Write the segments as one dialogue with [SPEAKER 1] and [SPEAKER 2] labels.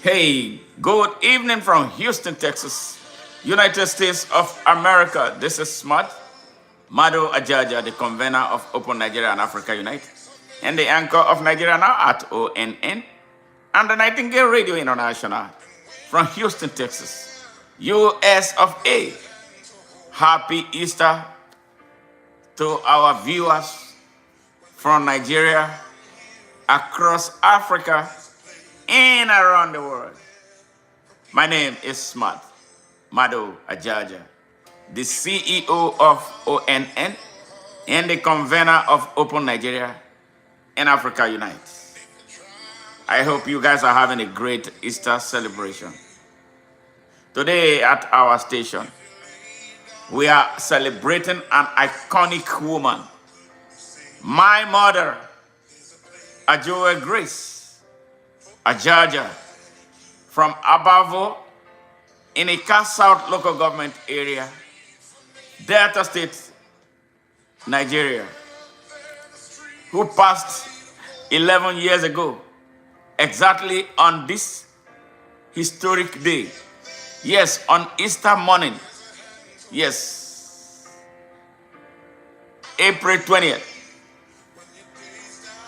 [SPEAKER 1] Hey, good evening from Houston, Texas, United States of America. This is Smart, Mado Ajaja, the convener of Open Nigeria and Africa Unite, and the anchor of Nigeria Now at ONN, and the Nightingale Radio International from Houston, Texas, US of A. Happy Easter to our viewers from Nigeria, across Africa, and around the world. My name is Smart, Mado Ajaja, the CEO of ONN and the convener of Open Nigeria and Africa Unite. I hope you guys are having a great Easter celebration. Today at our station, we are celebrating an iconic woman, my mother, Ajuwe Grace, Ajaja, from Abavo, in Ika South local government area, Delta State, Nigeria, who passed 11 years ago, exactly on this historic day. Yes, on Easter morning. Yes, April 20th,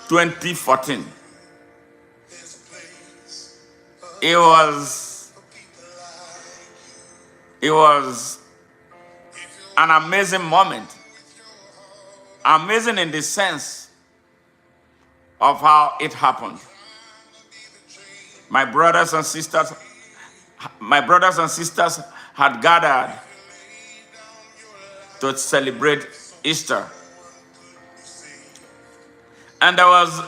[SPEAKER 1] 2014. It was an amazing moment. Amazing in the sense of how it happened. My brothers and sisters had gathered to celebrate Easter. And there was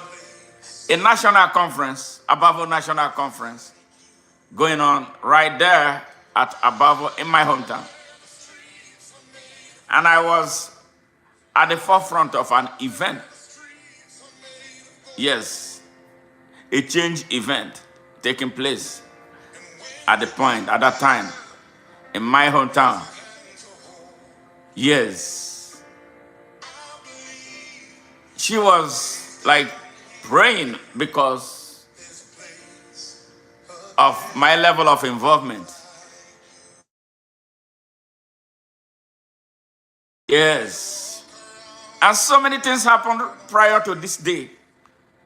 [SPEAKER 1] a national conference, Abavo National Conference, going on right there at Abavo in my hometown. And I was at the forefront of an event. Yes, a change event taking place at that time, in my hometown. Yes. She was like praying because of my level of involvement. Yes. And so many things happened prior to this day.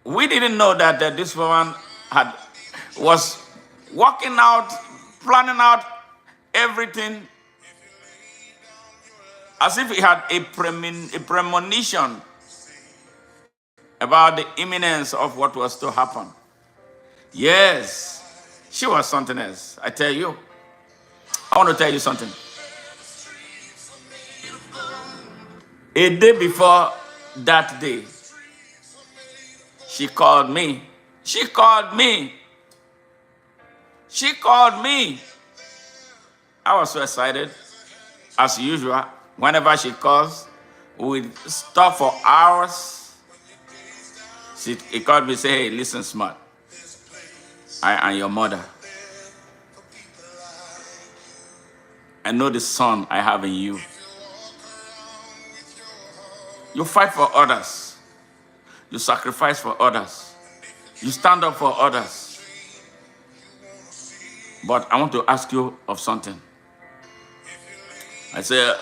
[SPEAKER 1] We didn't know that this woman was working out, planning out everything as if he had a premonition about the imminence of what was to happen. Yes, she was something else. I tell you. I want to tell you something. A day before that day, she called me. She called me. I was so excited. As usual, whenever she calls, we stop for hours. She called me and said, hey, listen, Smart. I am your mother. I know the son I have in you. You fight for others. You sacrifice for others. You stand up for others. But I want to ask you of something. I said,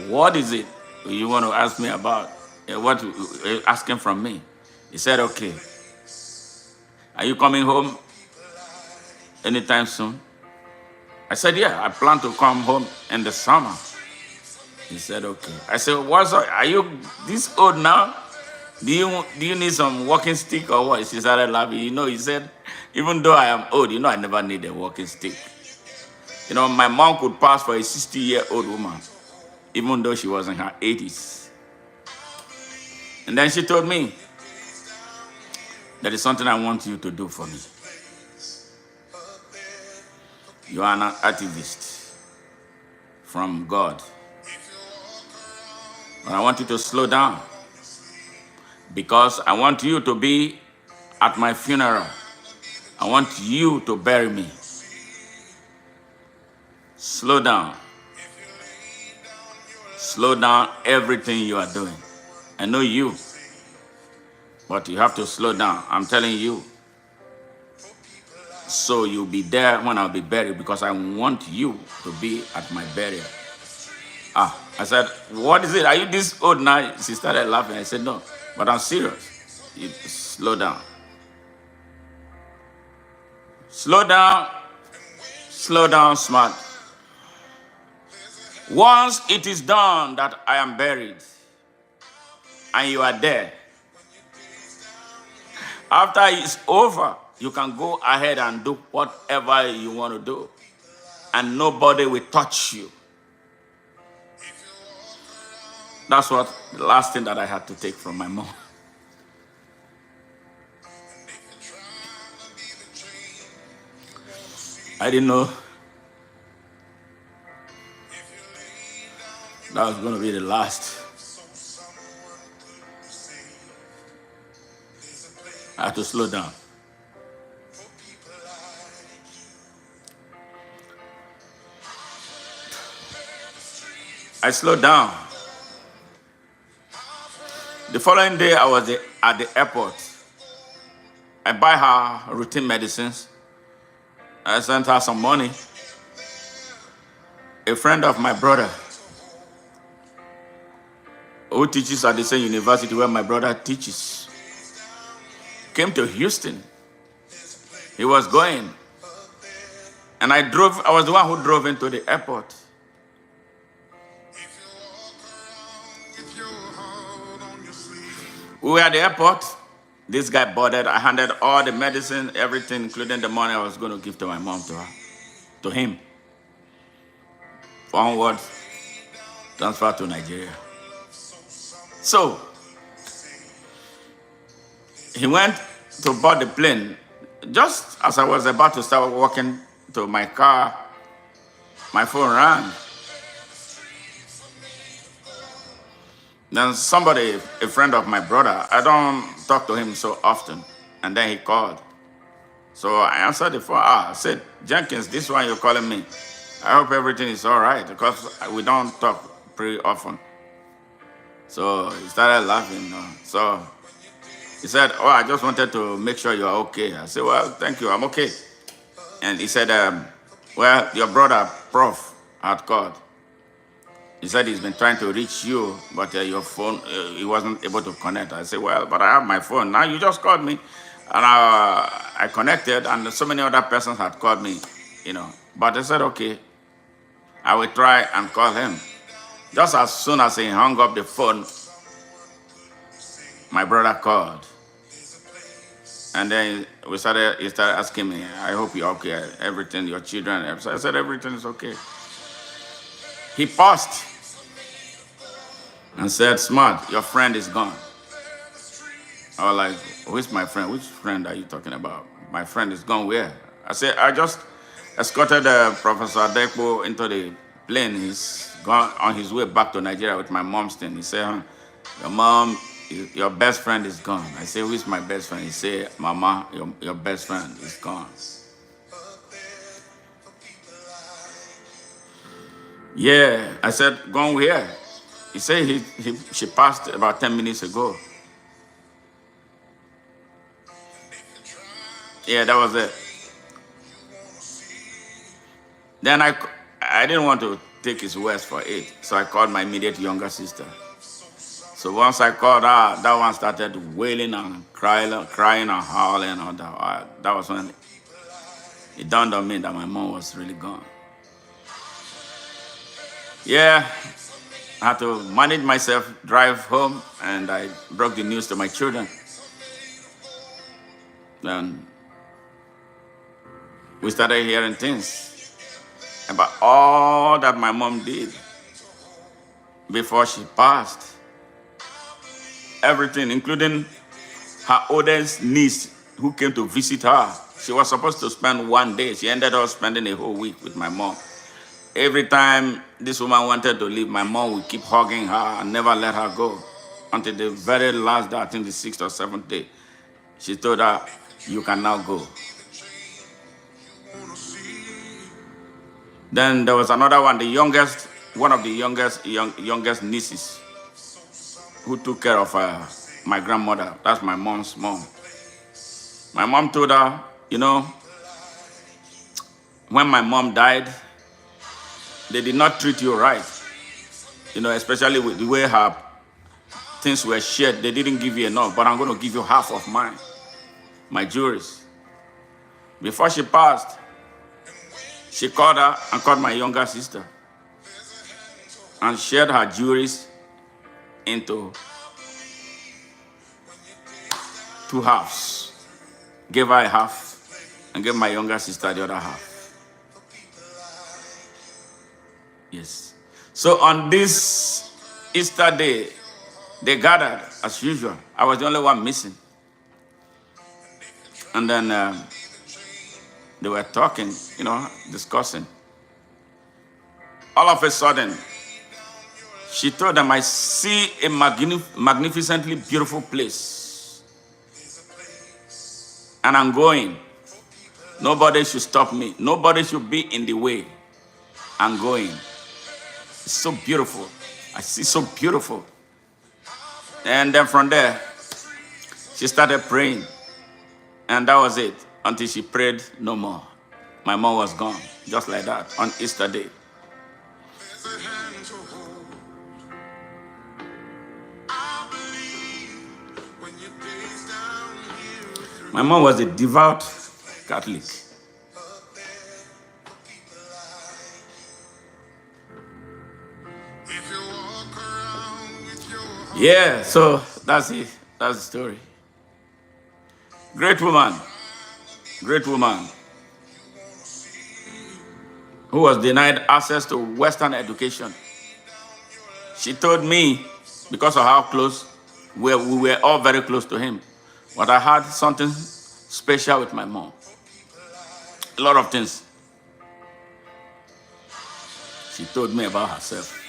[SPEAKER 1] what is it you want to ask me about? What you're asking from me? He said, okay. Are you coming home anytime soon? I said, yeah, I plan to come home in the summer. He said, okay. I said, what's up? Are you this old now? Do you need some walking stick or what? She started laughing. He said, even though I am old, I never need a walking stick. My mom could pass for a 60-year-old woman, even though she was in her 80s. And then she told me, there is something I want you to do for me. You are an activist from God. But I want you to slow down because I want you to be at my funeral. I want you to bury me. Slow down. Slow down everything you are doing. I know you. But you have to slow down. I'm telling you. So you'll be there when I'll be buried because I want you to be at my burial. I said, what is it? Are you this old now? She started laughing. I said, no, but I'm serious. You slow down. Slow down. Slow down, smart. Once it is done that I am buried and you are there, after it's over, you can go ahead and do whatever you want to do, and nobody will touch you. That's what the last thing that I had to take from my mom. I didn't know that was going to be the last. I had to slow down. I slowed down. The following day, I was at the airport. I buy her routine medicines. I sent her some money. A friend of my brother, who teaches at the same university where my brother teaches, came to Houston. He was going. And I was the one who drove into the airport. We were at the airport. This guy boarded. I handed all the medicine, everything, including the money I was going to give to my mom, to him. Onward, transfer to Nigeria. So, he went to board the plane. Just as I was about to start walking to my car, my phone rang. Then somebody, a friend of my brother, I don't talk to him so often, and then he called. So I answered the phone. I said, Jenkins, this one you're calling me. I hope everything is all right, because we don't talk pretty often. So he started laughing. So he said, oh, I just wanted to make sure you're okay. I said, well, thank you, I'm okay. And he said, well, your brother, Prof, had called. He said he's been trying to reach you, but your phone, he wasn't able to connect. I said, well, but I have my phone. Now you just called me. And I connected, and so many other persons had called me, But I said, okay, I will try and call him. Just as soon as he hung up the phone, my brother called. And then he started asking me, I hope you're okay, everything, your children. I said, everything is okay. He paused and said, Smart, your friend is gone. I was like, who's my friend? Which friend are you talking about? My friend is gone where? I said, I just escorted Professor Adekpo into the plane. He's gone on his way back to Nigeria with my mom's thing. He said, your mom, your best friend is gone. I said, who is my best friend? He said, Mama, your best friend is gone. Yeah, I said, gone where? He said she passed about 10 minutes ago. Yeah, that was it. Then I didn't want to take his words for it, so I called my immediate younger sister. So once I called her, that one started wailing and crying and howling and all that. That was when it dawned on me that my mom was really gone. Yeah, I had to manage myself, drive home, and I broke the news to my children. Then we started hearing things about all that my mom did before she passed. Everything, including her oldest niece who came to visit her. She was supposed to spend one day. She ended up spending a whole week with my mom. Every time this woman wanted to leave, my mom would keep hugging her and never let her go. Until the very last day, I think the 6th or 7th day, she told her, you can now go. Then there was another one, one of the youngest nieces, who took care of her my grandmother. That's my mom's mom. My mom told her, when my mom died, they did not treat you right. Especially with the way her things were shared. They didn't give you enough, but I'm going to give you half of mine, my jewelries. Before she passed, she called her and called my younger sister and shared her jewelries into 2 halves. Gave her a half and gave my younger sister the other half. Yes. So on this Easter day, they gathered as usual. I was the only one missing. And then they were talking, discussing. All of a sudden, she told them, I see a magnificently beautiful place. And I'm going. Nobody should stop me. Nobody should be in the way. I'm going. It's so beautiful. I see so beautiful. And then from there, she started praying. And that was it. Until she prayed no more. My mom was gone. Just like that. On Easter day. My mom was a devout Catholic. Yeah, so that's it. That's the story. Great woman. Great woman. Who was denied access to Western education. She told me, because of how close, we were all very close to him. But I had something special with my mom. A lot of things. She told me about herself.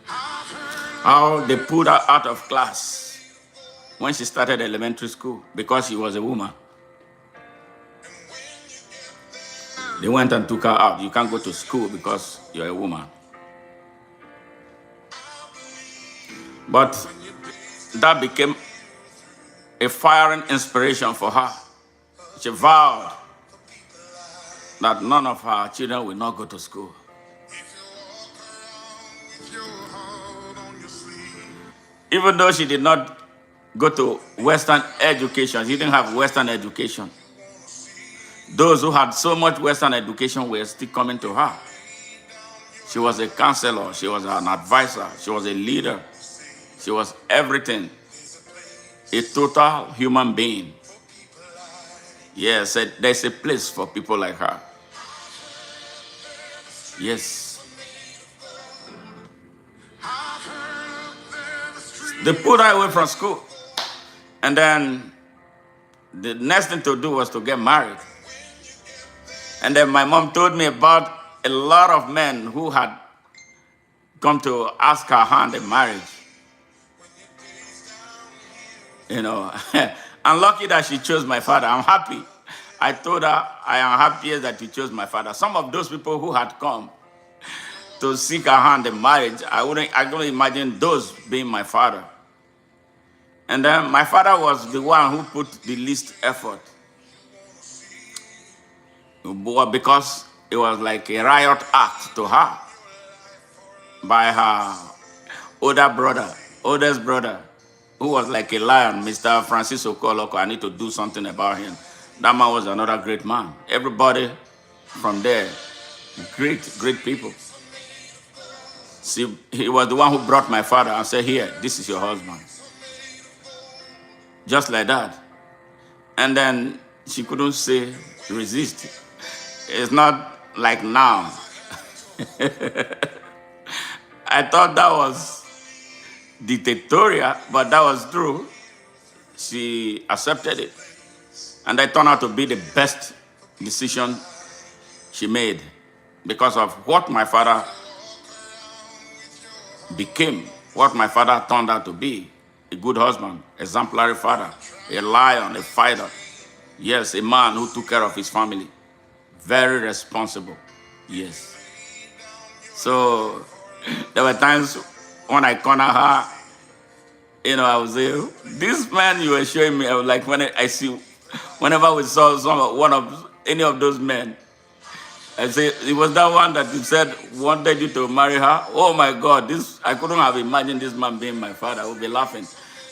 [SPEAKER 1] How they pulled her out of class when she started elementary school because she was a woman. They went and took her out. You can't go to school because you're a woman. But that became a firing inspiration for her. She vowed that none of her children will not go to school. Even though she did not go to Western education, she didn't have Western education. Those who had so much Western education were still coming to her. She was a counselor, she was an advisor, she was a leader, she was everything. A total human being. Yes, there's a place for people like her. Yes. They pulled her away from school. And then the next thing to do was to get married. And then my mom told me about a lot of men who had come to ask her hand in marriage. I'm lucky that she chose my father. I'm happy. I told her, I am happy that you chose my father. Some of those people who had come to seek her hand in marriage, I couldn't imagine those being my father. And then my father was the one who put the least effort. Because it was like a riot act to her by her oldest brother, who was like a lion, Mr. Francis Okoloko. I need to do something about him. That man was another great man. Everybody from there, great people. See, he was the one who brought my father and said, here, this is your husband. Just like that. And then she couldn't resist. It's not like now. I thought that was dictatorial, but that was true. She accepted it. And that turned out to be the best decision she made because of what my father became, what my father turned out to be. A good husband, exemplary father, a lion, a fighter. Yes, a man who took care of his family. Very responsible. Yes. So there were times when I corner her I was say, this man you were showing me, I was like, whenever we saw any of those men, I say, it was that one that you said wanted you to marry her. Oh my God, I couldn't have imagined this man being my father. I would be laughing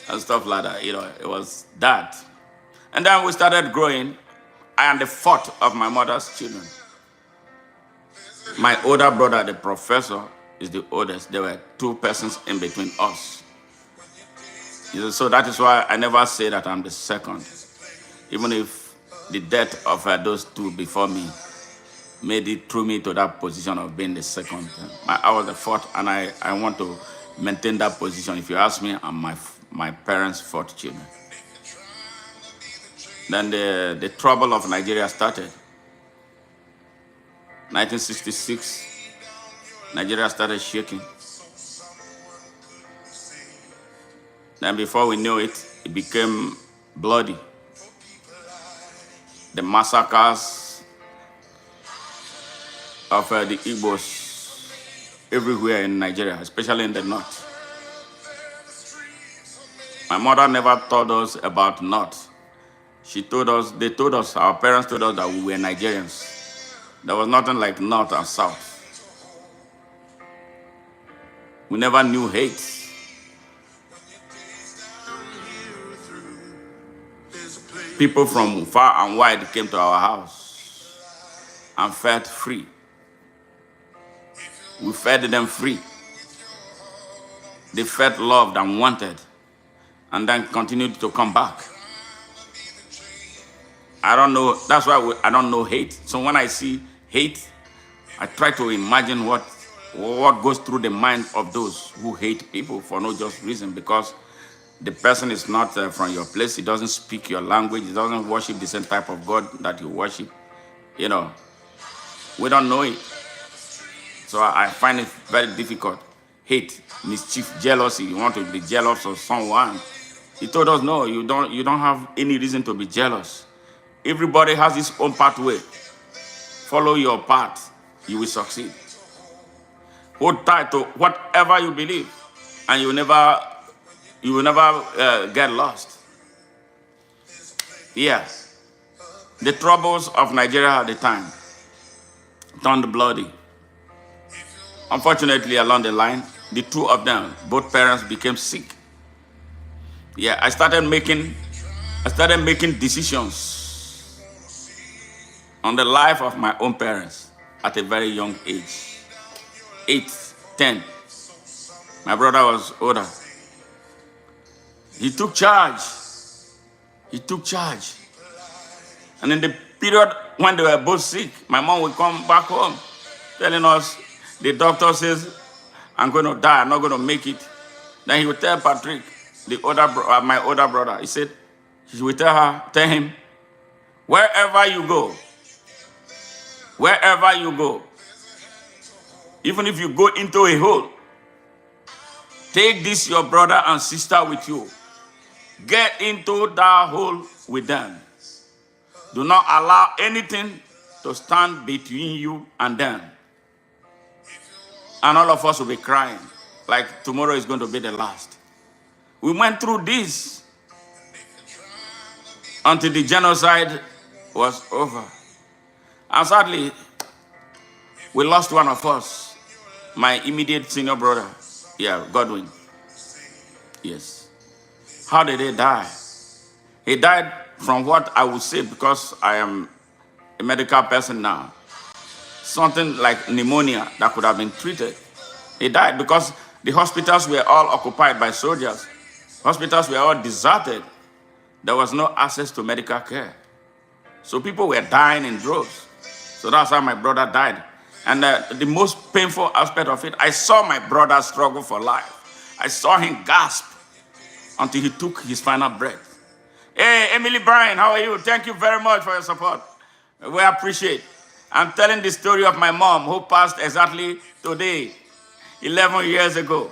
[SPEAKER 1] and stuff like that. It was that. And then we started growing. I am the fourth of my mother's children. My older brother, the professor, is the oldest. There were two persons in between us. So that is why I never say that I'm the second. Even if the death of those two before me made it through me to that position of being the second. I was the fourth, and I want to maintain that position. If you ask me, I'm my parents' fourth children. Then the trouble of Nigeria started. 1966, Nigeria started shaking. Then before we knew it, it became bloody. The massacres of the Igbos everywhere in Nigeria, especially in the north. My mother never told us about north. They told us, our parents told us that we were Nigerians. There was nothing like north and south. We never knew hate. People from far and wide came to our house and felt free. We fed them free. They felt loved and wanted, and then continued to come back. I don't know, that's why I don't know hate. So when I see hate, I try to imagine what goes through the mind of those who hate people for no just reason, because the person is not from your place. He doesn't speak your language. He doesn't worship the same type of God that you worship. We don't know it. So I find it very difficult. Hate, mischief, jealousy. You want to be jealous of someone. He told us, no, you don't have any reason to be jealous. Everybody has his own pathway. Follow your path, you will succeed. Hold tight to whatever you believe, and you will never get lost. Yeah. The troubles of Nigeria at the time turned bloody. Unfortunately, along the line, the two of them, both parents, became sick. Yeah, I started making decisions on the life of my own parents at a very young age. 8, 10. My brother was older. He took charge. And in the period when they were both sick, my mom would come back home telling us, the doctor says, I'm going to die, I'm not going to make it. Then he would tell Patrick, my older brother, he would tell him, wherever you go, even if you go into a hole, take this your brother and sister with you. Get into that hole with them. Do not allow anything to stand between you and them. And all of us will be crying like tomorrow is going to be the last. We went through this until the genocide was over. And sadly, we lost one of us, my immediate senior brother. Yeah, Godwin. Yes. How did he die? He died from what I would say, because I am a medical person now, something like pneumonia that could have been treated. He died because the hospitals were all occupied by soldiers. Hospitals were all deserted. There was no access to medical care. So people were dying in droves. So that's how my brother died. And the most painful aspect of it, I saw my brother struggle for life. I saw him gasp until he took his final breath. Hey, Emily Bryan, how are you? Thank you very much for your support. We appreciate. I'm telling the story of my mom who passed exactly today, 11 years ago.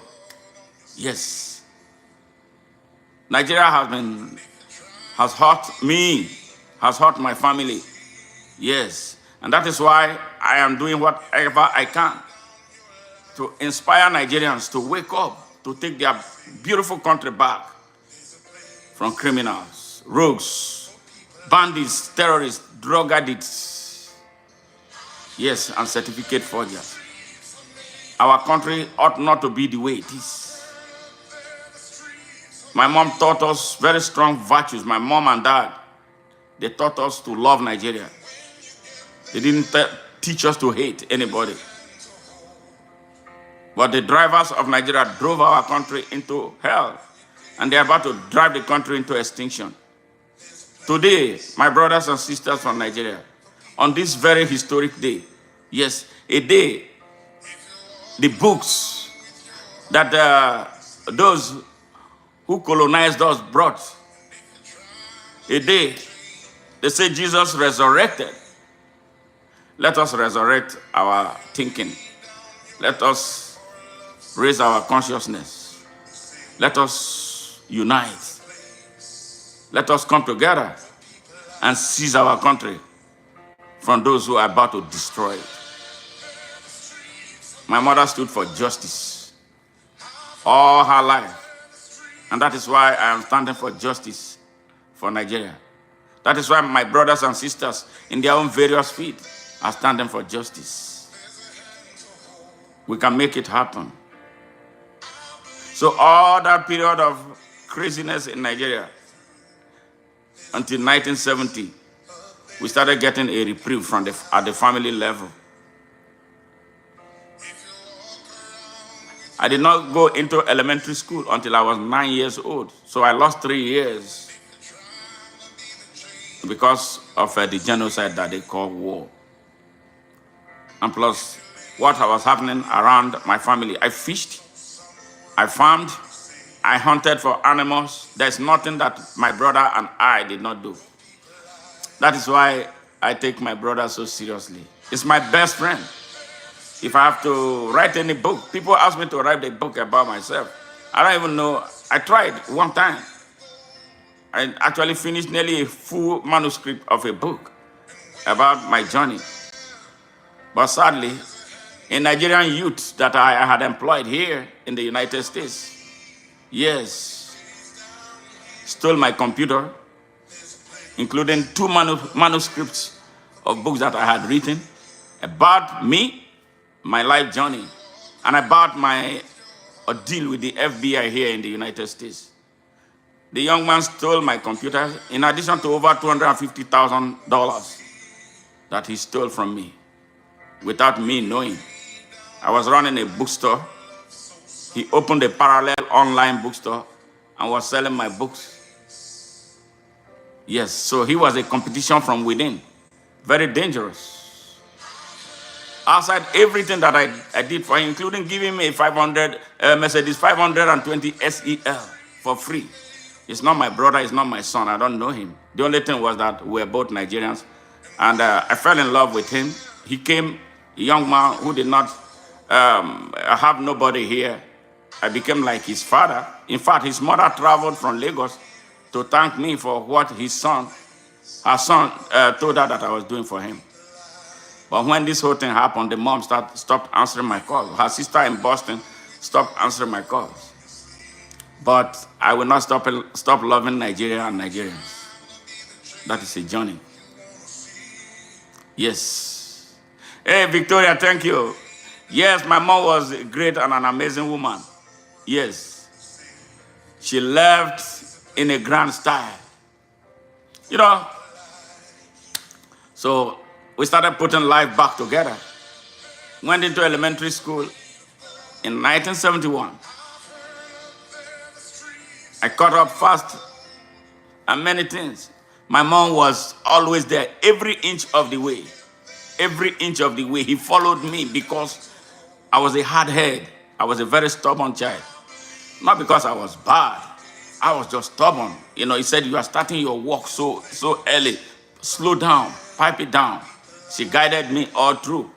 [SPEAKER 1] Yes. Nigeria has hurt me, has hurt my family. Yes. And that is why I am doing whatever I can to inspire Nigerians to wake up, to take their beautiful country back. from criminals, rogues, bandits, terrorists, drug addicts, yes, and certificate forgers. Our country ought not to be the way it is. My mom taught us very strong virtues. My mom and dad, they taught us to love Nigeria. They didn't teach us to hate anybody. But the drivers of Nigeria drove our country into hell, and they're about to drive the country into extinction. Today, my brothers and sisters from Nigeria, on this very historic day, yes, a day, the books that those who colonized us brought, a day, they say Jesus resurrected. Let us resurrect our thinking. Let us raise our consciousness. Let us unite. Let us come together and seize our country from those who are about to destroy it. My mother stood for justice all her life. And that is why I am standing for justice for Nigeria. That is why my brothers and sisters in their own various fields are standing for justice. We can make it happen. So all that period of craziness in Nigeria, until 1970, we started getting a reprieve at the family level. I did not go into elementary school until I was 9 years old. So I lost 3 years because of the genocide that they call war. And plus, what was happening around my family. I fished, I farmed, I hunted for animals. There's nothing that my brother and I did not do. That is why I take my brother so seriously. He's my best friend. If I have to write any book, people ask me to write a book about myself. I don't even know. I tried one time. I actually finished nearly a full manuscript of a book about my journey. But sadly, a Nigerian youth that I had employed here in the United States, yes, stole my computer, including 2 manuscripts of books that I had written about me, my life journey, and about my deal with the FBI here in the United States. The young man stole my computer in addition to over $250,000 that he stole from me without me knowing. I was running a bookstore. He opened a parallel online bookstore and was selling my books. Yes, so he was a competition from within. Very dangerous. Outside everything that I did for him, including giving me a Mercedes 520 SEL for free. It's not my brother, it's not my son, I don't know him. The only thing was that we're both Nigerians, and I fell in love with him. He came, a young man who did not have nobody here. I became like his father. In fact, his mother traveled from Lagos to thank me for what her son told her that I was doing for him. But when this whole thing happened, the mom stopped answering my calls. Her sister in Boston stopped answering my calls. But I will not stop loving Nigeria and Nigerians. That is a journey. Yes. Hey, Victoria, thank you. Yes, my mom was a great and an amazing woman. Yes. She left in a grand style. You know, so we started putting life back together. Went into elementary school in 1971. I caught up fast and many things. My mom was always there every inch of the way. Every inch of the way. He followed me because I was a hard head. I was a very stubborn child. Not because I was bad. I was just stubborn. You know, he said, you are starting your walk so early. Slow down, pipe it down. She guided me all through.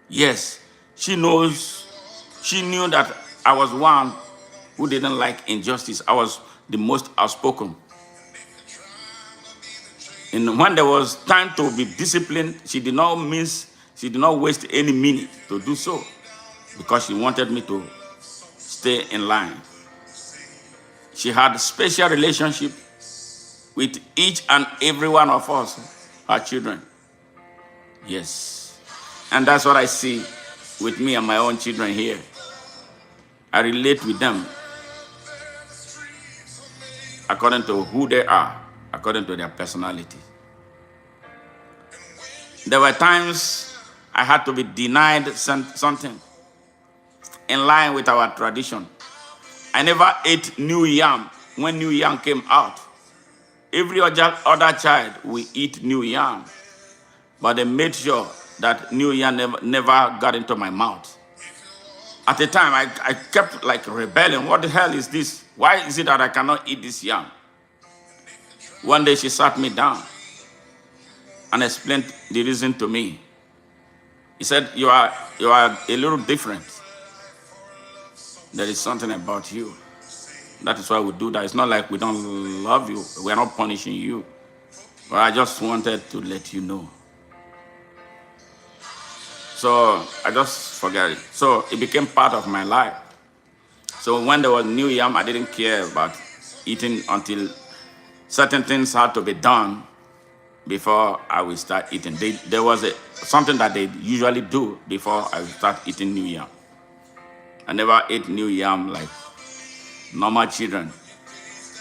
[SPEAKER 1] Yes, she knew that I was one who didn't like injustice. I was the most outspoken. And when there was time to be disciplined, she did not waste any minute to do so, because she wanted me to stay in line. She had a special relationship with each and every one of us, our children. Yes. And that's what I see with me and my own children here. I relate with them according to who they are, according to their personality. There were times I had to be denied something in line with our tradition. I never ate new yam when new yam came out. Every other child will eat new yam, but they made sure that new yam never got into my mouth. At the time, I kept like rebelling. What the hell is this? Why is it that I cannot eat this yam? One day she sat me down and explained the reason to me. He said, you are a little different. There is something about you. That is why we do that. It's not like we don't love you. We are not punishing you. But I just wanted to let you know. So I just forget it. So it became part of my life. So when there was new yam, I didn't care about eating until certain things had to be done before I will start eating. There was something that they usually do before I will start eating new yam. I never ate new yam like normal children,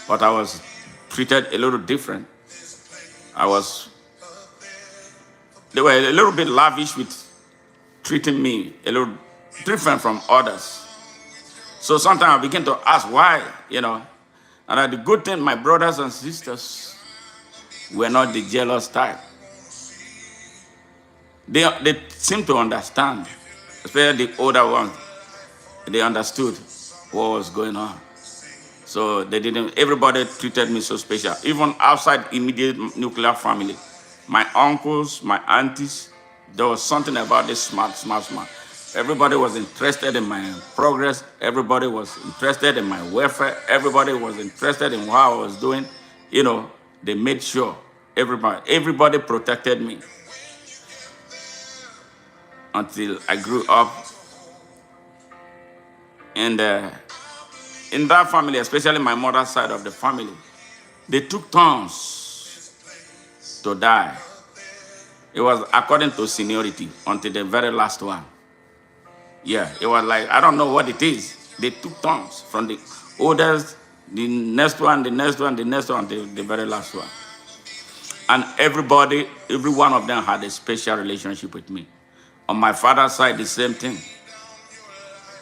[SPEAKER 1] but I was treated a little different. They were a little bit lavish with treating me a little different from others. So sometimes I begin to ask why, And the good thing, my brothers and sisters were not the jealous type. They seem to understand, especially the older ones. They understood what was going on. So everybody treated me so special. Even outside immediate nuclear family, my uncles, my aunties, there was something about this smart. Everybody was interested in my progress. Everybody was interested in my welfare. Everybody was interested in what I was doing. They made sure everybody protected me until I grew up. And in that family, especially my mother's side of the family, they took turns to die. It was according to seniority until the very last one. Yeah, it was like, I don't know what it is. They took turns from the oldest, the next one, the next one, the next one, the very last one. And every one of them had a special relationship with me. On my father's side, the same thing.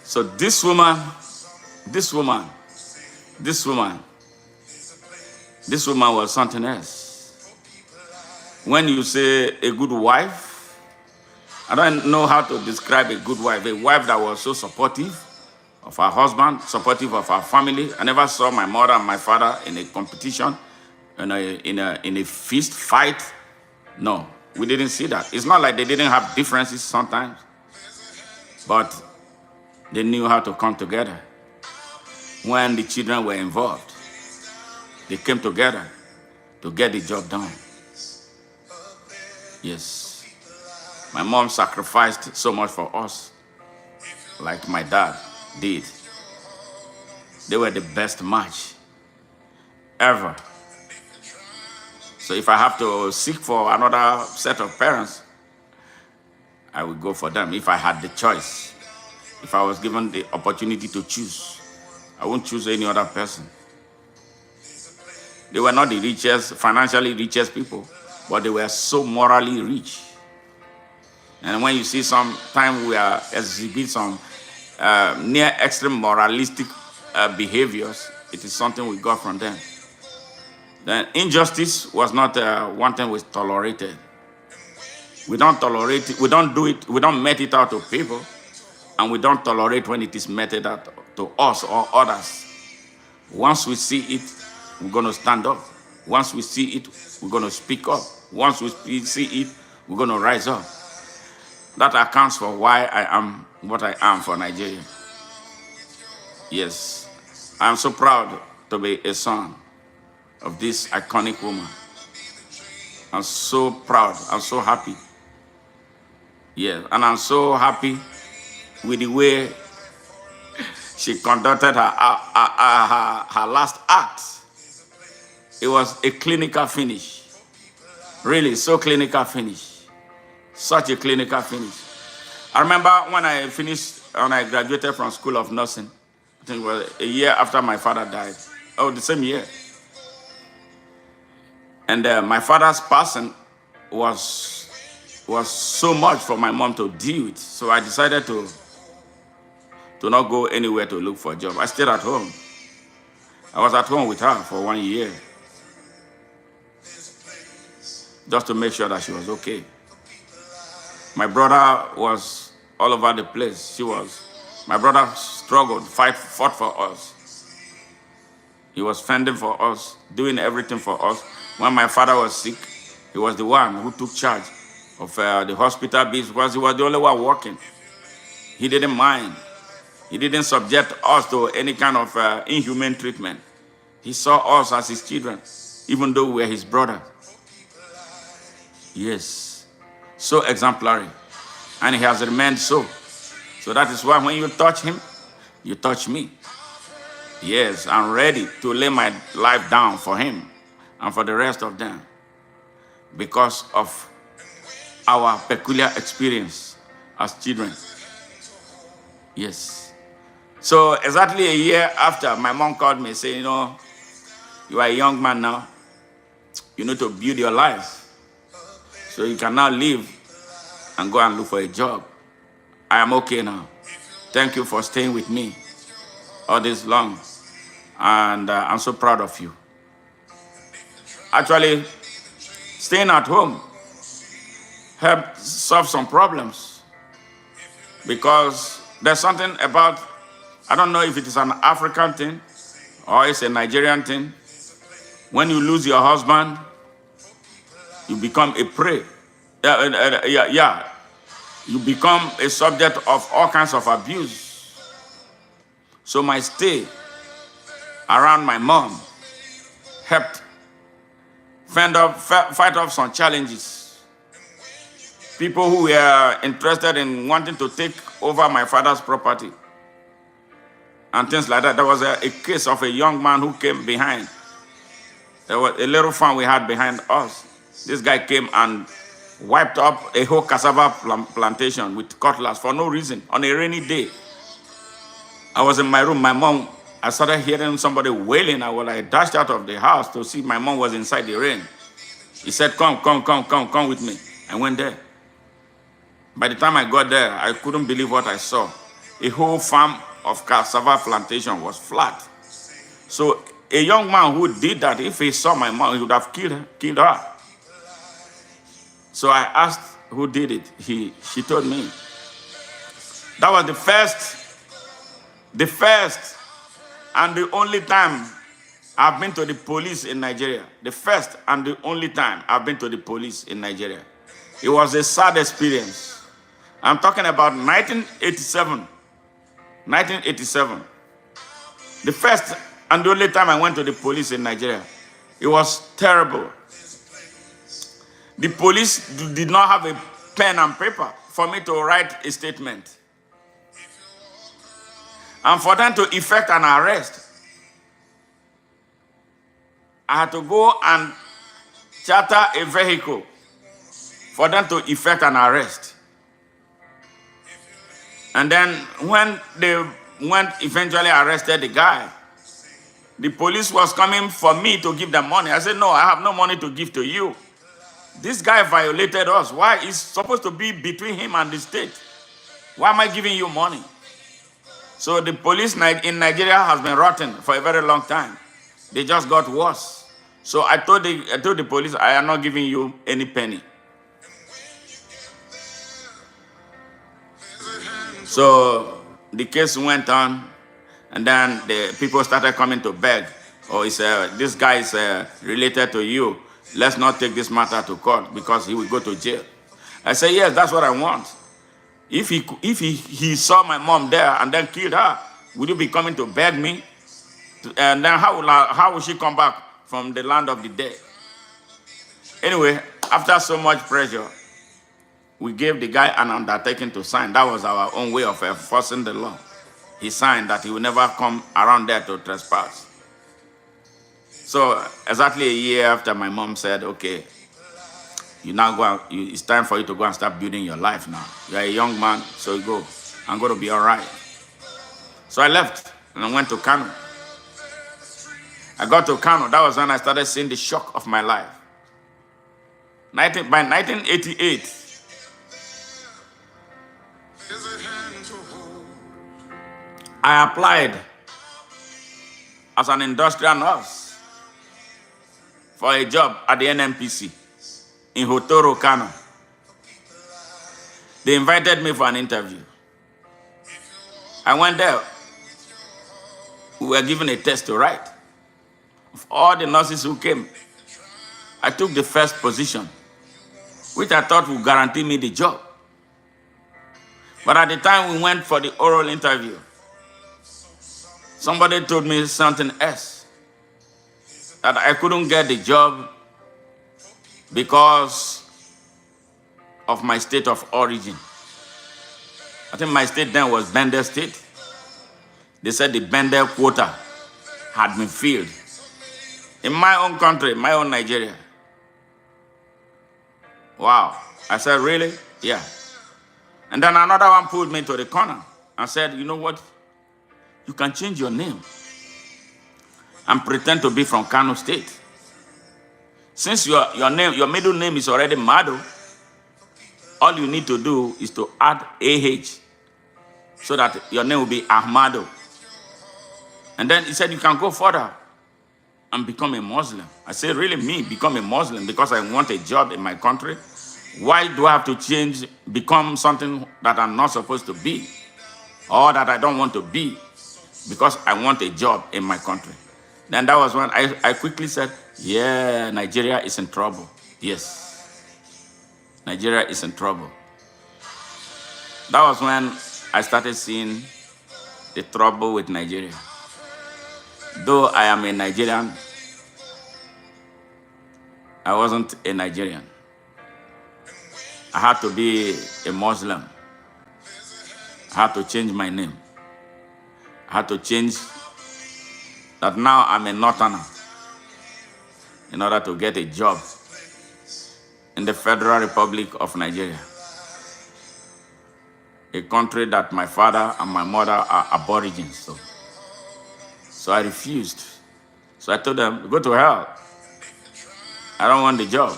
[SPEAKER 1] So this woman was something else. When you say a good wife, I don't know how to describe a good wife. A wife that was so supportive of her husband, supportive of her family. I never saw my mother and my father in a competition, in a fist fight. No, we didn't see that. It's not like they didn't have differences sometimes, but they knew how to come together. When the children were involved, they came together to get the job done. Yes. My mom sacrificed so much for us, like my dad did. They were the best match ever. So if I have to seek for another set of parents, I would go for them if I had the choice. If I was given the opportunity to choose, I won't choose any other person. They were not the richest, financially richest people, but they were so morally rich. And when you see sometimes we exhibit some near extreme moralistic behaviors, it is something we got from them. Then injustice was not one thing we tolerated. We don't tolerate it. We don't do it. We don't met it out to people. And we don't tolerate when it is meted out to us or others. Once we see it, we're going to stand up. Once we see it, we're going to speak up. Once we see it, we're going to rise up. That accounts for why I am what I am for Nigeria. Yes, I'm so proud to be a son of this iconic woman. I'm so proud. I'm so happy. Yeah, and I'm so happy with the way she conducted her last act. It was a clinical finish. Really, so clinical finish. Such a clinical finish. I remember when I graduated from School of Nursing, I think it was a year after my father died. Oh, the same year. And my father's passing was so much for my mom to deal with. So I decided to not go anywhere to look for a job. I stayed at home. I was at home with her for 1 year, just to make sure that she was okay. My brother was all over the place. My brother struggled, fought for us. He was fending for us, doing everything for us. When my father was sick, he was the one who took charge of the hospital bills because he was the only one working. He didn't mind. He didn't subject us to any kind of inhumane treatment. He saw us as his children, even though we were his brother. Yes, so exemplary. And he has remained so. So that is why when you touch him, you touch me. Yes, I'm ready to lay my life down for him and for the rest of them because of our peculiar experience as children. Yes. So exactly a year after, my mom called me saying, you are a young man now. You need to build your life. So you can now leave and go and look for a job. I am okay now. Thank you for staying with me all this long. And I'm so proud of you. Actually, staying at home helped solve some problems. Because there's something about, I don't know if it is an African thing or it's a Nigerian thing. When you lose your husband, you become a prey. You become a subject of all kinds of abuse. So my stay around my mom helped fight off some challenges. People who were interested in wanting to take over my father's property and things like that. There was a case of a young man who came behind. There was a little farm we had behind us. This guy came and wiped up a whole cassava plantation with cutlass for no reason on a rainy day. I was in my room. I started hearing somebody wailing. I dashed out of the house to see my mom was inside the rain. He said, come with me. I went there. By the time I got there, I couldn't believe what I saw. A whole farm of cassava plantation was flat. So a young man who did that, if he saw my mom, he would have killed her. So I asked who did it. She told me. That was the first and the only time I've been to the police in Nigeria. The first and the only time I've been to the police in Nigeria. It was a sad experience. I'm talking about 1987. 1987. The first and the only time I went to the police in Nigeria. It was terrible. The police did not have a pen and paper for me to write a statement. And for them to effect an arrest, I had to go and charter a vehicle for them to effect an arrest. And then when they eventually arrested the guy, the police was coming for me to give them money. I said, no, I have no money to give to you. This guy violated us. Why? It's supposed to be between him and the state. Why am I giving you money? So the police in Nigeria has been rotten for a very long time. They just got worse. So I told the police, I am not giving you any penny. So the case went on, and then the people started coming to beg. Oh, this guy is related to you. Let's not take this matter to court because he will go to jail. I said, yes, that's what I want. If he saw my mom there and then killed her, would you be coming to beg me? And then how will she come back from the land of the dead? Anyway, after so much pressure, we gave the guy an undertaking to sign. That was our own way of enforcing the law. He signed that he will never come around there to trespass. So exactly a year after, my mom said, okay, you now go out, it's time for you to go and start building your life now. You're a young man, so you go. I'm going to be all right. So I left and I went to Kano. I got to Kano. That was when I started seeing the shock of my life. By 1988, I applied as an industrial nurse for a job at the NNPC in Hotoro, Kano. They invited me for an interview. I went there. We were given a test to write. Of all the nurses who came, I took the first position, which I thought would guarantee me the job. But at the time we went for the oral interview, somebody told me something else, that I couldn't get the job because of my state of origin. I think my state then was Bender State. They said the Bender quota had been filled. In my own country, my own Nigeria. Wow. I said, really? Yeah. And then another one pulled me to the corner and said, you know what? You can change your name and pretend to be from Kano State. Since your middle name is already Mado, all you need to do is to add AH so that your name will be Ahmado. And then he said, you can go further and become a Muslim. I said, really, me become a Muslim because I want a job in my country? Why do I have to change, become something that I'm not supposed to be or that I don't want to be because I want a job in my country? Then that was when I quickly said, yeah, Nigeria is in trouble. Yes, Nigeria is in trouble. That was when I started seeing the trouble with Nigeria. Though I am a Nigerian, I wasn't a Nigerian. I had to be a Muslim. I had to change my name. I had to change that now I'm a Northerner in order to get a job in the Federal Republic of Nigeria, a country that my father and my mother are aborigines. So I refused. So I told them, go to hell. I don't want the job.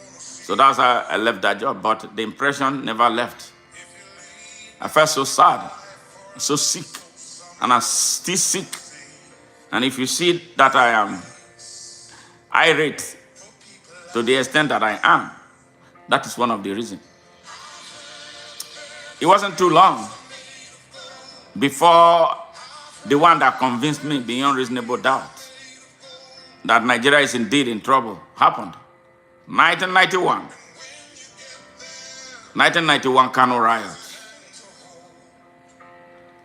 [SPEAKER 1] So that's how I left that job, but the impression never left. I felt so sad, so sick, and I'm still sick. And if you see that I am irate to the extent that I am, that is one of the reasons. It wasn't too long before the one that convinced me beyond reasonable doubt that Nigeria is indeed in trouble happened. 1991 Kano riot.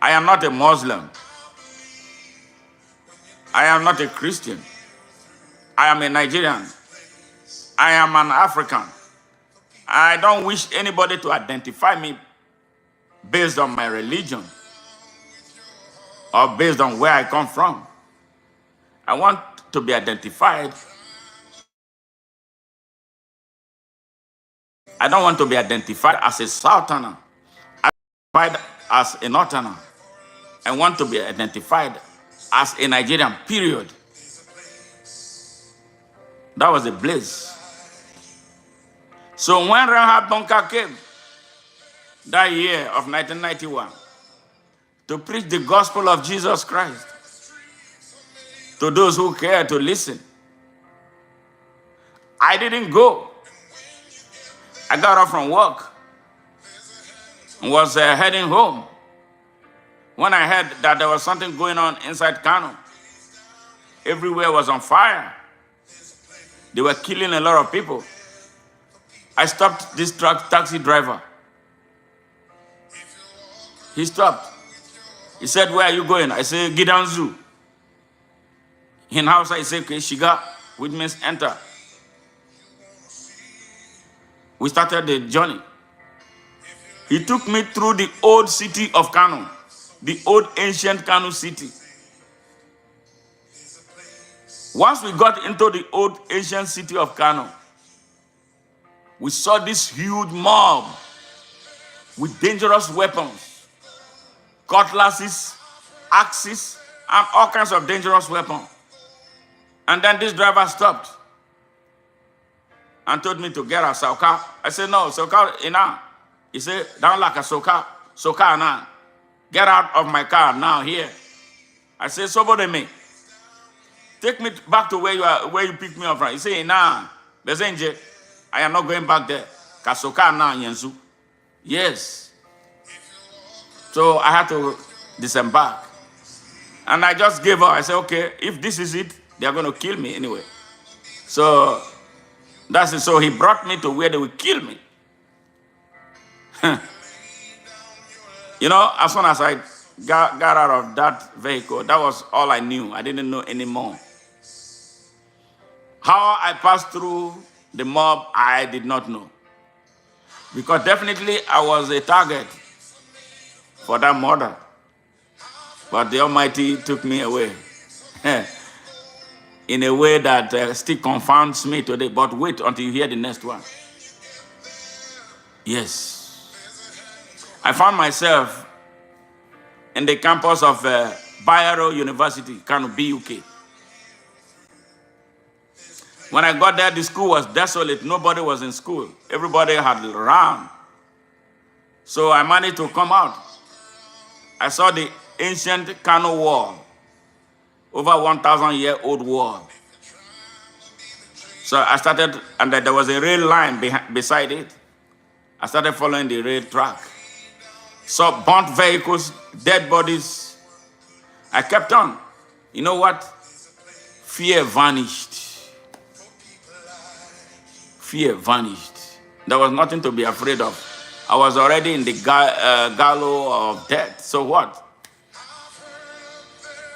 [SPEAKER 1] I am not a Muslim. I am not a Christian. I am a Nigerian. I am an African. I don't wish anybody to identify me based on my religion or based on where I come from. I want to be identified. I don't want to be identified as a Southerner, identified as a Northerner. I want to be identified as a Nigerian, period. That was a blaze. So when Reinhard Bunker came, that year of 1991, to preach the gospel of Jesus Christ to those who care to listen, I didn't go. I got off from work and was heading home when I heard that there was something going on inside Kano. Everywhere was on fire. They were killing a lot of people. I stopped this taxi driver. He stopped. He said, where are you going? I said, Gidan Zoo. In house, I said, okay, Shiga, which means enter. We started the journey. He took me through the old city of Kano, the old ancient Kano city. Once we got into the old ancient city of Kano, we saw this huge mob with dangerous weapons, cutlasses, axes, and all kinds of dangerous weapons. And then this driver stopped and told me to get a soka. I said, no, soka ina. He said, down like a soka now. Get out of my car now here. I said, somebody me. Take me back to where you picked me up from. He said, nah, Bezenje, I am not going back there. Kasoka now, Yensu. Yes. So I had to disembark. And I just gave up. I said, okay, if this is it, they are going to kill me anyway. So that's it. So he brought me to where they would kill me. You know, as soon as I got out of that vehicle, that was all I knew. I didn't know anymore. How I passed through the mob, I did not know. Because definitely I was a target for that murder. But the Almighty took me away. In a way that still confounds me today. But wait until you hear the next one. Yes. I found myself in the campus of Bayero University, Kano, BUK. When I got there, the school was desolate. Nobody was in school. Everybody had run. So I managed to come out. I saw the ancient Kano wall, over 1,000-year-old wall. So I started, and there was a rail line beside it. I started following the rail track. Saw burnt vehicles, dead bodies. I kept on. You know what? Fear vanished. Fear vanished. There was nothing to be afraid of. I was already in the gallows of death. So what?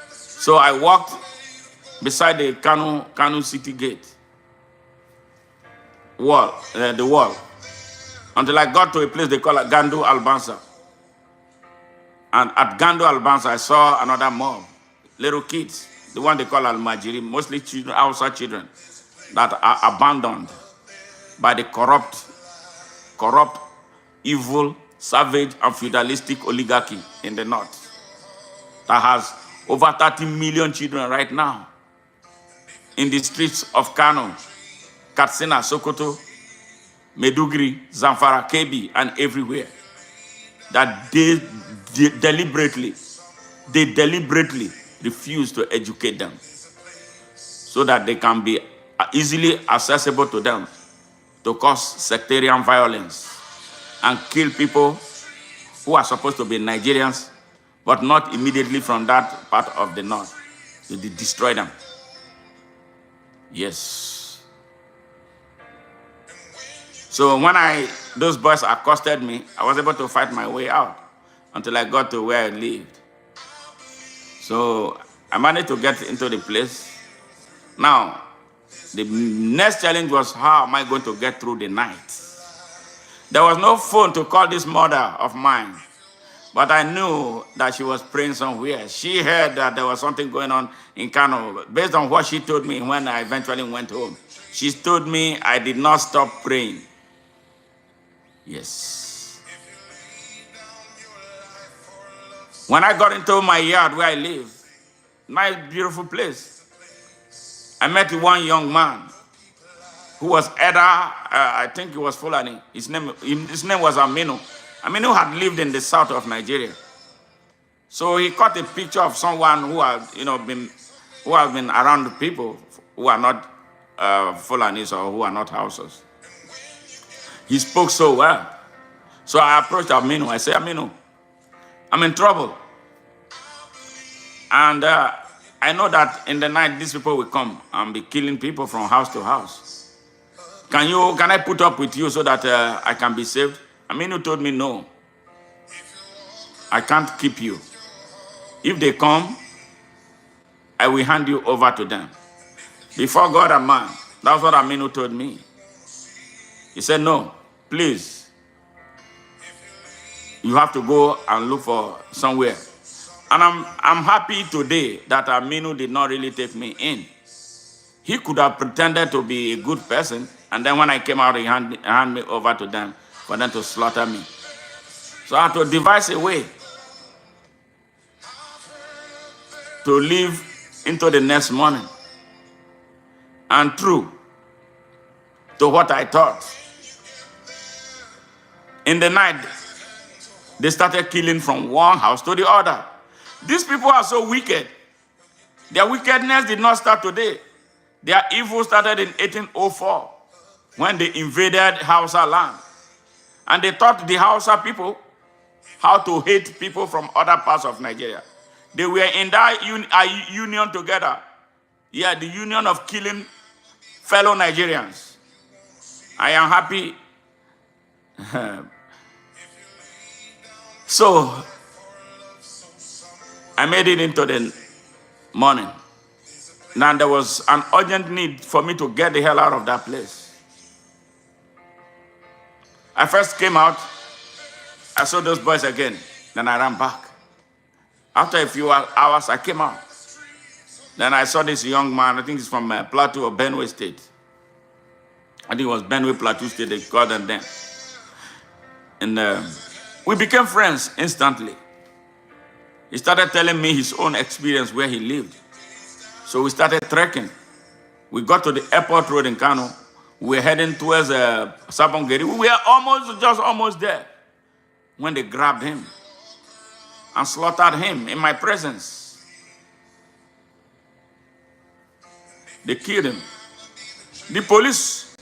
[SPEAKER 1] So I walked beside the Kano city gate wall, the wall, until I got to a place they call it Gandu Albansa. And at Gandu Albansa, I saw another mob, little kids, the one they call Al-Majiri, mostly children, outside children, that are abandoned by the corrupt, evil, savage, and feudalistic oligarchy in the north that has over 30 million children right now in the streets of Kano, Katsina, Sokoto, Meduguri, Zamfara, Kebbi, and everywhere. That they deliberately refuse to educate them so that they can be easily accessible to them to cause sectarian violence and kill people who are supposed to be Nigerians, but not immediately from that part of the north. To destroy them. Yes. So when those boys accosted me, I was able to fight my way out until I got to where I lived. So I managed to get into the place. Now, the next challenge was, how am I going to get through the night? There was no phone to call this mother of mine, but I knew that she was praying somewhere. She heard that there was something going on in Kano. Based on what she told me when I eventually went home, she told me I did not stop praying. Yes. When I got into my yard where I live, nice, beautiful place, I met one young man who was I think he was Fulani. His name was Aminu. Aminu had lived in the south of Nigeria. So he caught a picture of someone who has been around the people who are not Fulanis or who are not Hausas. He spoke so well. So I approached Aminu. I said, Aminu, I'm in trouble. And I know that in the night these people will come and be killing people from house to house. Can I put up with you so that I can be saved? Aminu told me, no. I can't keep you. If they come, I will hand you over to them. Before God and man, that's what Aminu told me. He said, no, please. You have to go and look for somewhere. And I'm happy today that Aminu did not really take me in. He could have pretended to be a good person, and then when I came out, he hand me over to them for them to slaughter me. So I had to devise a way to live into the next morning. And true to what I thought. In the night, they started killing from one house to the other. These people are so wicked. Their wickedness did not start today. Their evil started in 1804 when they invaded Hausa land. And they taught the Hausa people how to hate people from other parts of Nigeria. They were in that union together. Yeah, the union of killing fellow Nigerians. I am happy. So, I made it into the morning. Now there was an urgent need for me to get the hell out of that place. I first came out, I saw those boys again, then I ran back. After a few hours, I came out. Then I saw this young man, I think he's from Plateau or Benue State. I think it was Benue Plateau State, they called them then. And we became friends instantly. He started telling me his own experience where he lived. So we started trekking. We got to the airport road in Kano. We were heading towards Sabongeri. We were almost there when they grabbed him and slaughtered him in my presence. They killed him. The police,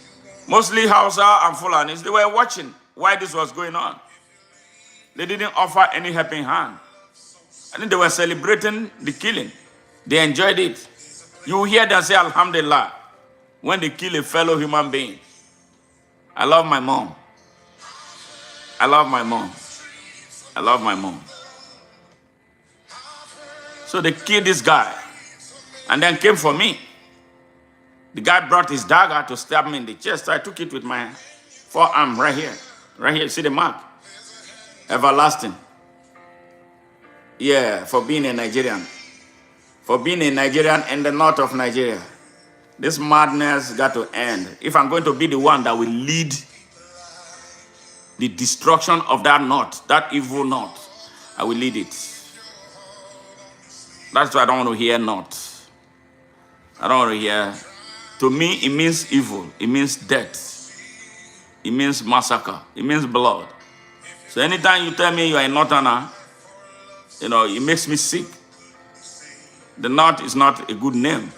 [SPEAKER 1] mostly Hausa and Fulanis, they were watching why this was going on. They didn't offer any helping hand. I think they were celebrating the killing. They enjoyed it. You hear them say Alhamdulillah when they kill a fellow human being. I love my mom. I love my mom. I love my mom. So they killed this guy and then came for me. The guy brought his dagger to stab me in the chest. So I took it with my forearm right here. Right here, see the mark? Everlasting. Yeah, for being a Nigerian. For being a Nigerian in the north of Nigeria. This madness got to end. If I'm going to be the one that will lead the destruction of that north, that evil north, I will lead it. That's why I don't want to hear north. I don't want to hear. To me, it means evil. It means death. It means massacre. It means blood. So anytime you tell me you are a northerner, it makes me sick. The North is not a good name.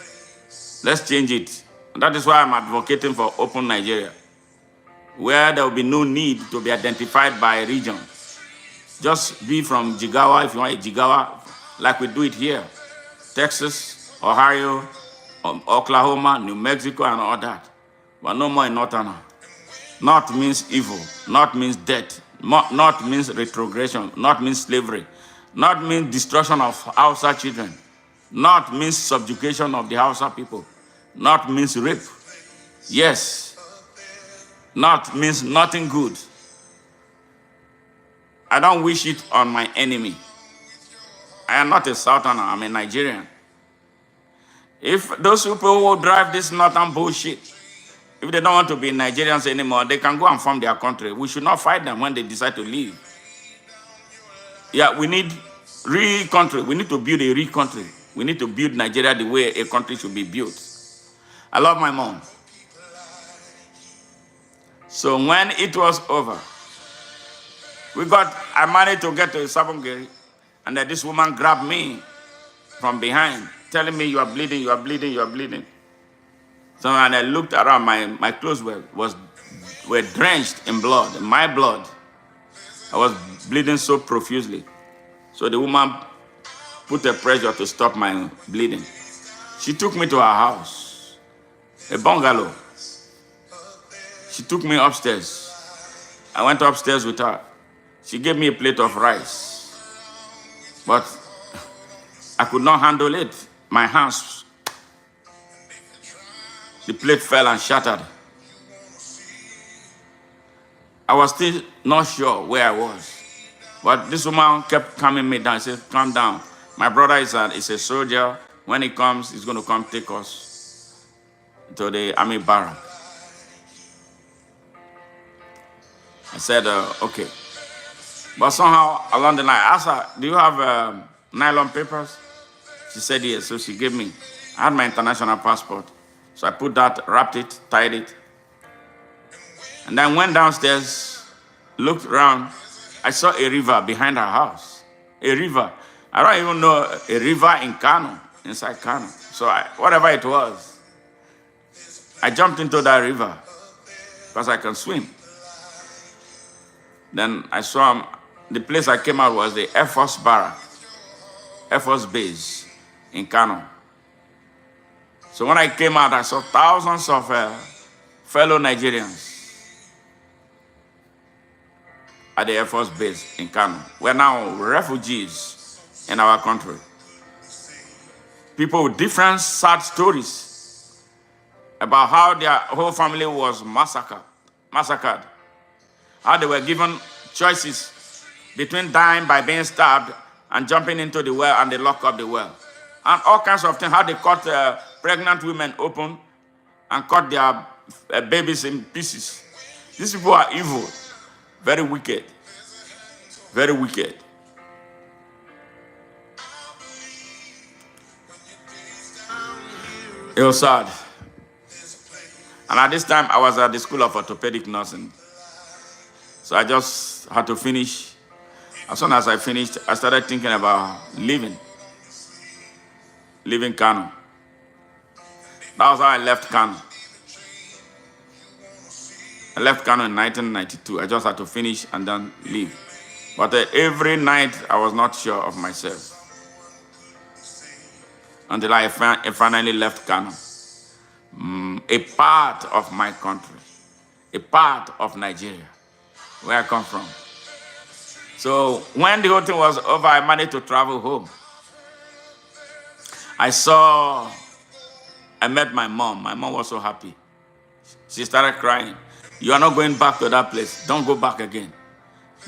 [SPEAKER 1] Let's change it. That is why I'm advocating for open Nigeria, where there will be no need to be identified by a region. Just be from Jigawa if you want a Jigawa, like we do it here. Texas, Ohio, Oklahoma, New Mexico, and all that. But no more in northerner. North means evil. North means death. North means retrogression. North means slavery. North means destruction of Hausa children. North means subjugation of the Hausa people. North means rape. Yes. North means nothing good. I don't wish it on my enemy. I am not a Southerner, I'm a Nigerian. If those people who drive this northern bullshit, if they don't want to be Nigerians anymore, they can go and form their country. We should not fight them when they decide to leave. Yeah, we need real country. We need to build a real country. We need to build Nigeria the way a country should be built. I love my mom. So when it was over, I managed to get to Sabongeri, and then this woman grabbed me from behind, telling me, you are bleeding, you are bleeding, you are bleeding. So when I looked around, my clothes were drenched in blood, in my blood. I was bleeding so profusely. So the woman put a pressure to stop my bleeding. She took me to her house, a bungalow. She took me upstairs. I went upstairs with her. She gave me a plate of rice. But I could not handle it. My hands, the plate fell and shattered. I was still not sure where I was. But this woman kept calming me down. She said, calm down. My brother is a soldier. When he comes, he's going to come take us. to the army barrack. I said, okay. But somehow along the line, I asked her, do you have nylon papers? She said yes, so she gave me. I had my international passport. So I put that, wrapped it, tied it. And then went downstairs, looked around. I saw a river behind her house. A river. I don't even know a river in Kano, inside Kano. So whatever it was, I jumped into that river because I can swim. Then I saw the place I came out was the Air Force Barrack, Air Force Base in Kano. So when I came out, I saw thousands of fellow Nigerians at the Air Force Base in Kano. We're now refugees in our country. People with different sad stories about how their whole family was massacred. How they were given choices between dying by being stabbed and jumping into the well and they lock up the well. And all kinds of things, how they cut pregnant women open and cut their babies in pieces. These people are evil, very wicked, very wicked. It was sad. And at this time, I was at the School of Orthopedic Nursing. So I just had to finish. As soon as I finished, I started thinking about leaving Kano. That was how I left Kano. I left Kano in 1992. I just had to finish and then leave. But every night, I was not sure of myself. Until I finally left Kano. A part of my country, a part of Nigeria, where I come from. So when the whole thing was over, I managed to travel home. I met my mom. My mom was so happy. She started crying. You are not going back to that place. Don't go back again.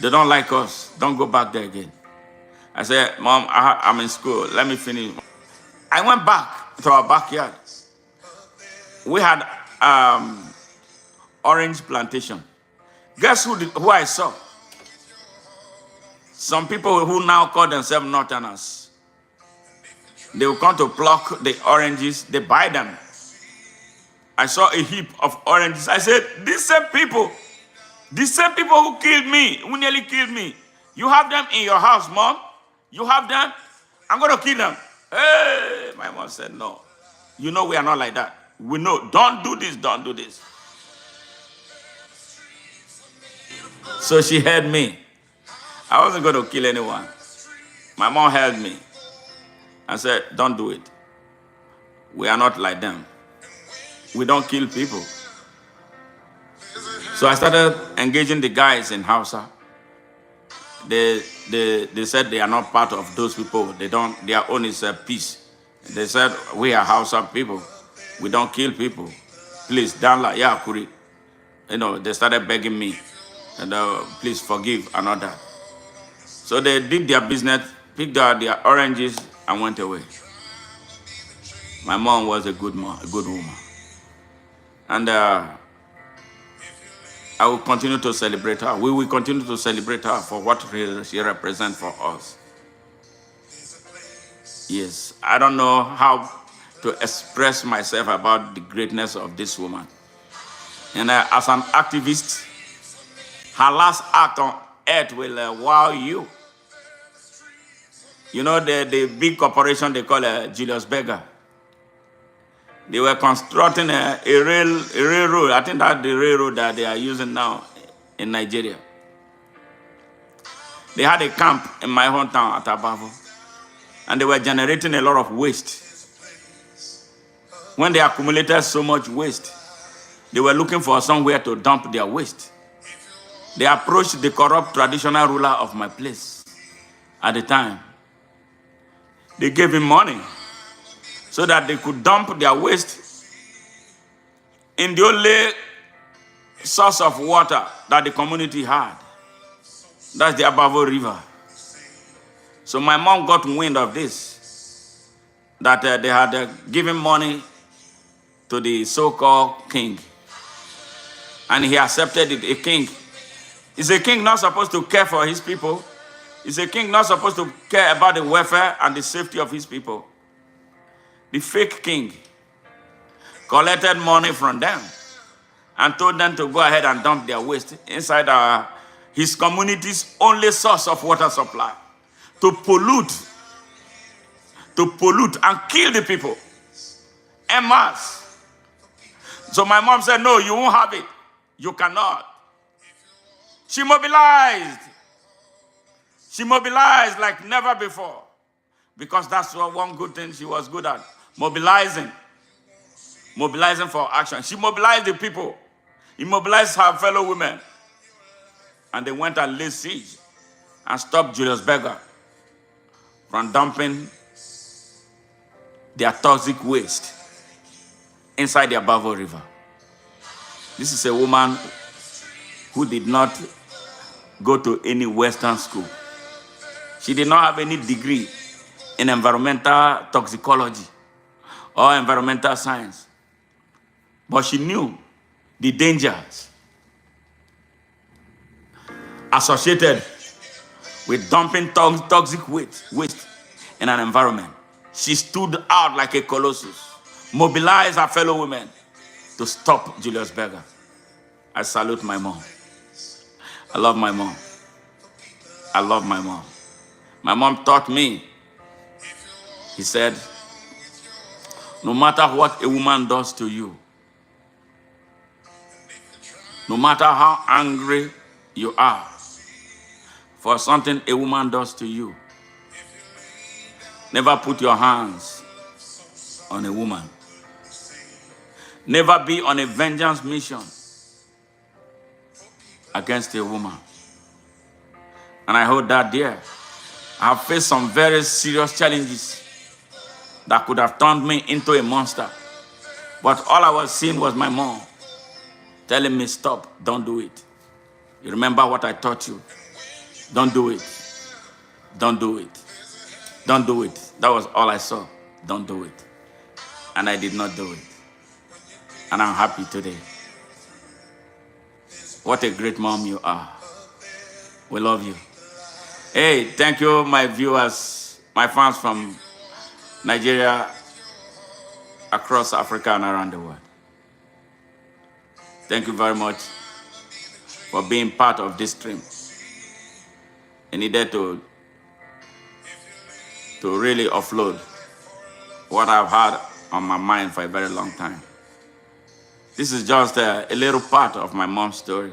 [SPEAKER 1] They don't like us. Don't go back there again. I said, Mom, I'm in school. Let me finish. I went back to our backyard. We had orange plantation. Guess who I saw? Some people who now call themselves Northerners. They will come to pluck the oranges. They buy them. I saw a heap of oranges. I said, these same people who killed me, who nearly killed me, you have them in your house, Mom? You have them? I'm going to kill them. Hey, my mom said, no. You know we are not like that. We know, don't do this, don't do this. So she held me. I wasn't going to kill anyone. My mom held me and said, don't do it. We are not like them. We don't kill people. So I started engaging the guys in Hausa. They said they are not part of those people. Their own is peace. They said, we are Hausa people. We don't kill people. Please, Danla, Yakuri. They started begging me. And please forgive and all that. So they did their business, picked out their oranges, and went away. My mom was a good woman. And I will continue to celebrate her. We will continue to celebrate her for what she represents for us. Yes, I don't know how to express myself about the greatness of this woman. And as an activist, her last act on earth will wow you. You know the big corporation they call Julius Berger. They were constructing a railroad. I think that's the railroad that they are using now in Nigeria. They had a camp in my hometown at Abavo, and they were generating a lot of waste. When they accumulated so much waste, they were looking for somewhere to dump their waste. They approached the corrupt traditional ruler of my place at the time. They gave him money so that they could dump their waste in the only source of water that the community had. That's the Abavo River. So my mom got wind of this, that they had given money to the so-called king. And he accepted it. A king. Is a king not supposed to care for his people? Is a king not supposed to care about the welfare and the safety of his people? The fake king collected money from them and told them to go ahead and dump their waste inside his community's only source of water supply, to pollute and kill the people en masse. So my mom said, no, you won't have it. You cannot. She mobilized. She mobilized like never before, because that's one good thing she was good at, mobilizing for action. She mobilized the people. He mobilized her fellow women. And they went and laid siege and stopped Julius Berger from dumping their toxic waste inside the Abavo River. This is a woman who did not go to any Western school. She did not have any degree in environmental toxicology or environmental science. But she knew the dangers associated with dumping toxic waste in an environment. She stood out like a colossus, mobilized her fellow women to stop Julius Berger. I salute my mom. I love my mom. I love my mom. My mom taught me, he said, no matter what a woman does to you, no matter how angry you are for something a woman does to you, never put your hands on a woman. Never be on a vengeance mission against a woman. And I hold that dear. I have faced some very serious challenges that could have turned me into a monster. But all I was seeing was my mom telling me, stop, don't do it. You remember what I taught you? Don't do it. Don't do it. Don't do it. That was all I saw. Don't do it. And I did not do it. And I'm happy today. What a great mom you are. We love you. Hey, thank you, my viewers, my fans from Nigeria, across Africa and around the world. Thank you very much for being part of this stream. I needed to really offload what I've had on my mind for a very long time. This is just a little part of my mom's story.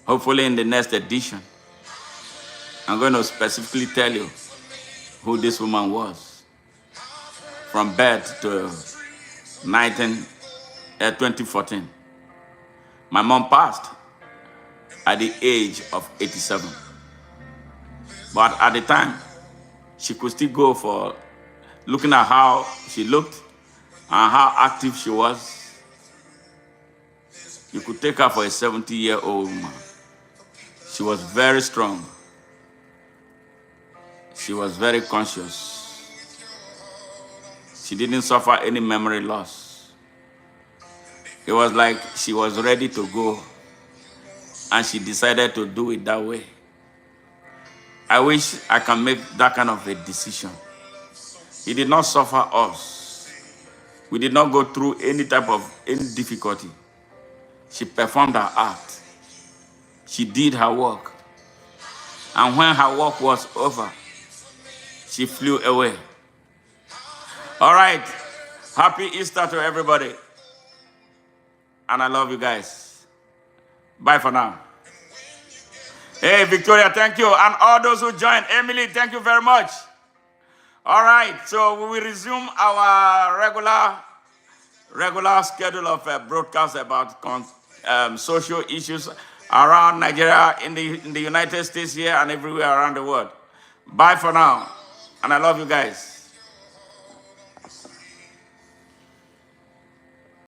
[SPEAKER 1] Hopefully in the next edition, I'm going to specifically tell you who this woman was. From birth to 2014. My mom passed at the age of 87. But at the time, she could still go for looking at how she looked and how active she was. You could take her for a 70-year-old woman. She was very strong. She was very conscious. She didn't suffer any memory loss. It was like she was ready to go, and she decided to do it that way. I wish I can make that kind of a decision. He did not suffer us. We did not go through any type of difficulty. She performed her act. She did her work. And when her work was over, she flew away. All right. Happy Easter to everybody. And I love you guys. Bye for now. Hey, Victoria, thank you. And all those who joined. Emily, thank you very much. All right. So we will resume our regular schedule of broadcasts about social issues around Nigeria, in the United States here, and everywhere around the world. Bye for now. And I love you guys.